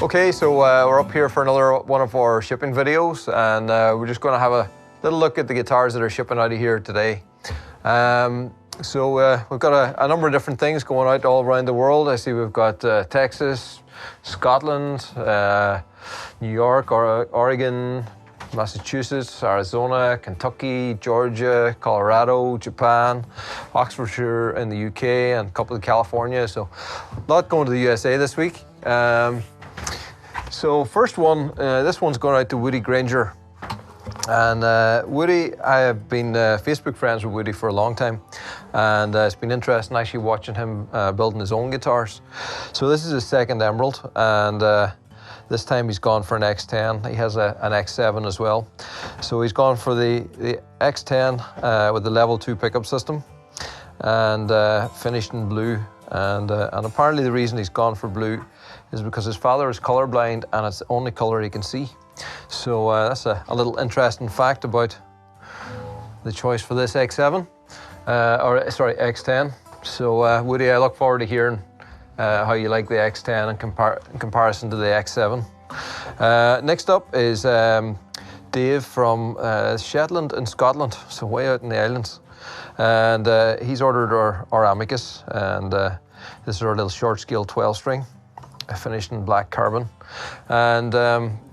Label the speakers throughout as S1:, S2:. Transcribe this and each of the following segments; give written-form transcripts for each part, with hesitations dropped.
S1: Okay, so we're up here for another one of our shipping videos, and we're just going to have a little look at the guitars that are shipping out of here today. We've got a number of different things going out all around the world. I see we've got Texas, Scotland, New York, Oregon, Massachusetts, Arizona, Kentucky, Georgia, Colorado, Japan, Oxfordshire in the UK, and a couple in California. So a lot going to the USA this week. So first one, this one's going out to Woody Granger. And Woody, I have been Facebook friends with Woody for a long time, and it's been interesting actually watching him building his own guitars. So this is his second Emerald, and this time he's gone for an X10. He has an X7 as well. So he's gone for the X10 with the level 2 pickup system, and finished in blue. And apparently the reason he's gone for blue is because his father is colorblind and it's the only color he can see. So that's a little interesting fact about the choice for this X7, X10. So Woody, I look forward to hearing how you like the X10 in comparison to the X7. Next up is Dave from Shetland in Scotland, so way out in the islands. And he's ordered our Amicus, and this is our little short scale 12 string, finished in black carbon. And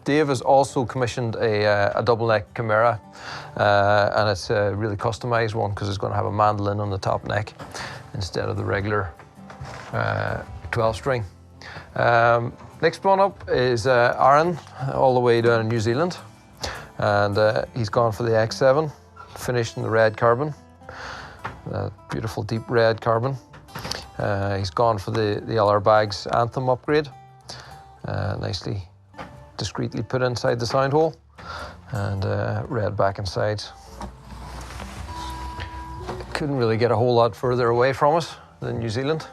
S1: Dave has also commissioned a double neck Chimera, and it's a really customized one because it's going to have a mandolin on the top neck instead of the regular 12 string. Next one up is Aaron, all the way down in New Zealand, and he's gone for the X7, finished in the red carbon, beautiful deep red carbon. He's gone for the LR Bags Anthem upgrade, nicely discreetly put inside the sound hole, and red back and sides. Couldn't really get a whole lot further away from us than New Zealand.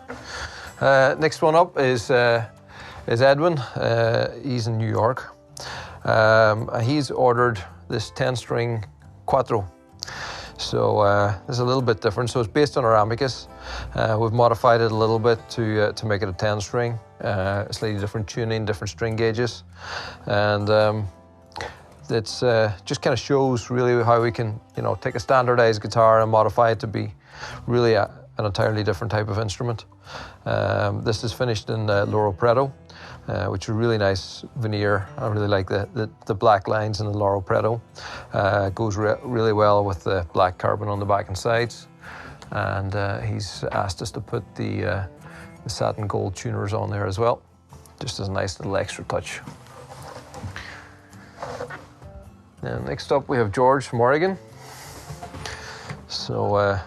S1: Next one up is Edwin. He's in New York. He's ordered this 10-string Quattro. So this is a little bit different. So it's based on our Amicus. We've modified it a little bit to make it a 10-string. Slightly different tuning, different string gauges, and it's just kind of shows really how we can, take a standardized guitar and modify it to be really an entirely different type of instrument. This is finished in Laurel Preto, which is a really nice veneer. I really like the black lines in the Laurel Preto. Goes really well with the black carbon on the back and sides. And he's asked us to put the satin gold tuners on there as well, just as a nice little extra touch. And next up we have George from Oregon. So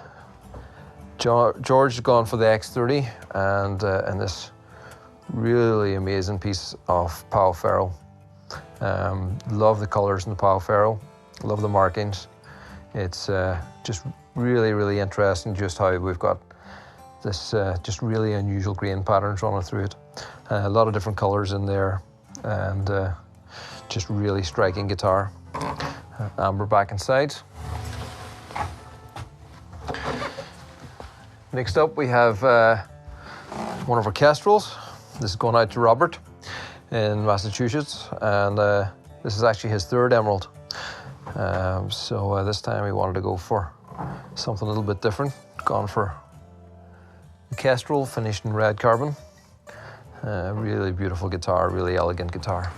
S1: George has gone for the X30 and this really amazing piece of Pau Ferro. Love the colors in the Pau Ferro, love the markings. It's just really interesting just how we've got this just really unusual grain patterns running through it. A lot of different colors in there, and just really striking guitar. Amber back and sides. Next up we have one of our Kestrels. This is going out to Robert in Massachusetts, and this is actually his third Emerald. So this time we wanted to go for something a little bit different. Gone for the Kestrel, finished in red carbon. Really beautiful guitar, really elegant guitar.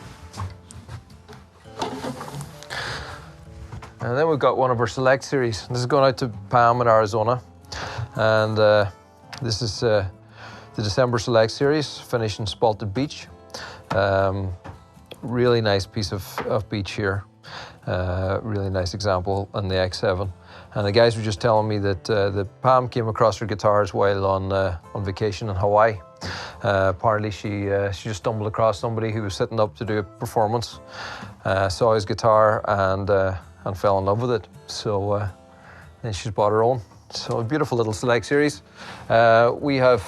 S1: And then we've got one of our Select series. This is going out to Pam in Arizona, and this is the December Select series, finished in Spalted Beech. Really nice piece of beech here. Really nice example on the X7. And the guys were just telling me that the Pam came across her guitars while on vacation in Hawaii. Apparently she just stumbled across somebody who was setting up to do a performance, saw his guitar and fell in love with it. So then she's bought her own. So a beautiful little Select series. We have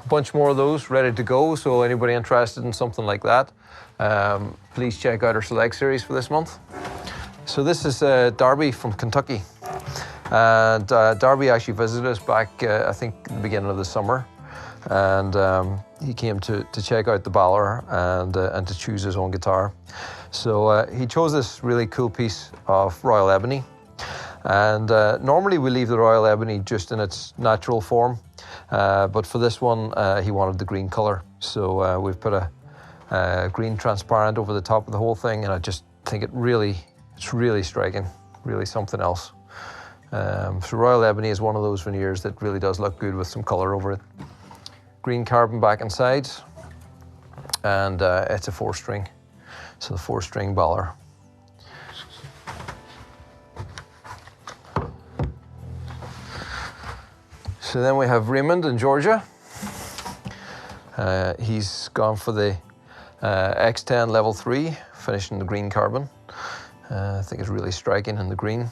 S1: a bunch more of those ready to go, so anybody interested in something like that, please check out our Select series for this month. So this is Darby from Kentucky, and Darby actually visited us back, I think, the beginning of the summer. and he came to check out the Balor and to choose his own guitar. So he chose this really cool piece of Royal Ebony, and normally we leave the Royal Ebony just in its natural form, but for this one he wanted the green color, so we've put a green transparent over the top of the whole thing, and I just think it's really striking, really something else. So Royal Ebony is one of those veneers that really does look good with some color over it. Green carbon back and sides, and it's a 4-string, so the 4-string Balor. So then we have Raymond in Georgia. He's gone for the X10 level 3, finishing the green carbon. I think it's really striking in the green.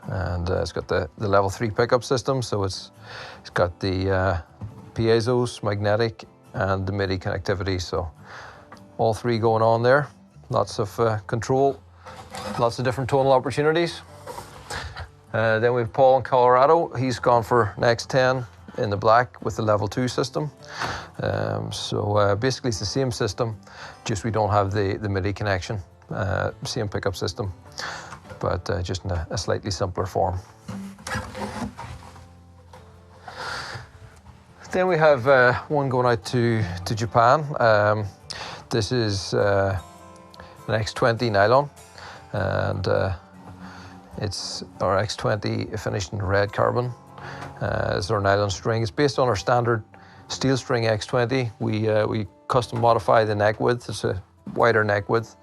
S1: And it's got the level 3 pickup system, so it's got the piezos, magnetic, and the MIDI connectivity, so all 3 going on there. Lots of control, lots of different tonal opportunities. Then we have Paul in Colorado. He's gone for an X10 in the black with the level 2 system. So basically it's the same system, just we don't have the MIDI connection. Same pickup system, but just in a slightly simpler form. Then we have one going out to Japan. This is an X20 nylon, and it's our X20 finished in red carbon. It's our nylon string. It's based on our standard steel string X20. We custom modify the neck width. It's a wider neck width.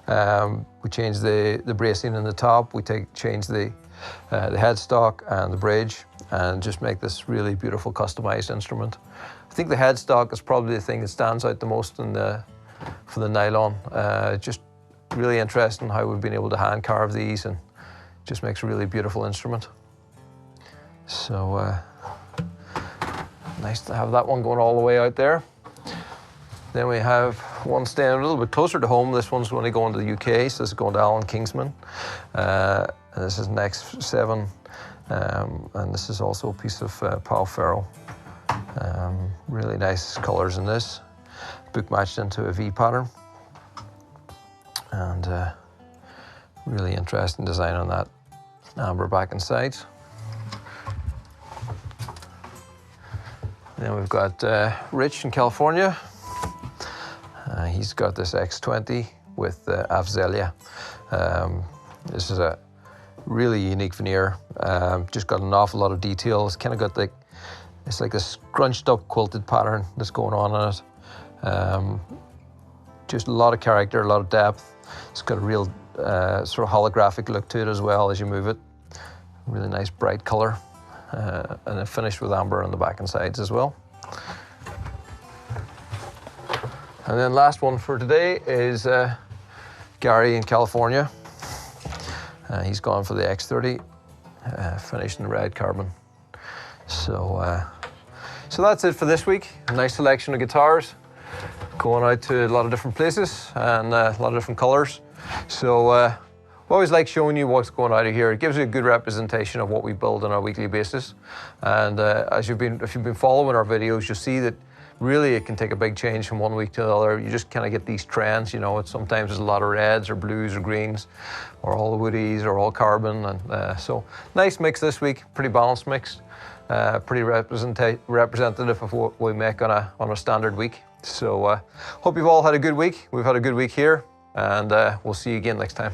S1: We change the bracing in the top. We change the headstock and the bridge, and just make this really beautiful customized instrument. I think the headstock is probably the thing that stands out the most for the nylon. Just really interesting how we've been able to hand carve these, and just makes a really beautiful instrument. So nice to have that one going all the way out there. Then we have one staying a little bit closer to home. This one's only going to the UK, so this is going to Alan Kingsman. And this is an X7, and this is also a piece of Paul Farrell. Really nice colors in this. Book matched into a V pattern. And really interesting design on that. Amber back and sides. Then we've got Rich in California. He's got this X20 with Avzelia. This is a really unique veneer. Just got an awful lot of detail. It's kind of got it's like a scrunched up quilted pattern that's going on in it. Just a lot of character, a lot of depth. It's got a real sort of holographic look to it as well as you move it. Really nice bright color. And then finished with amber on the back and sides as well. And then last one for today is Gary in California. He's gone for the X30, finished in red carbon. So that's it for this week. A nice selection of guitars, going out to a lot of different places and a lot of different colors. So I always like showing you what's going out of here. It gives you a good representation of what we build on a weekly basis. And if you've been following our videos, you'll see that really it can take a big change from one week to the other. You just kind of get these trends, you know. Sometimes there's a lot of reds or blues or greens, or all the woodies or all carbon. And so nice mix this week, pretty balanced mix, pretty representative of what we make on a standard week. So hope you've all had a good week. We've had a good week here, and we'll see you again next time.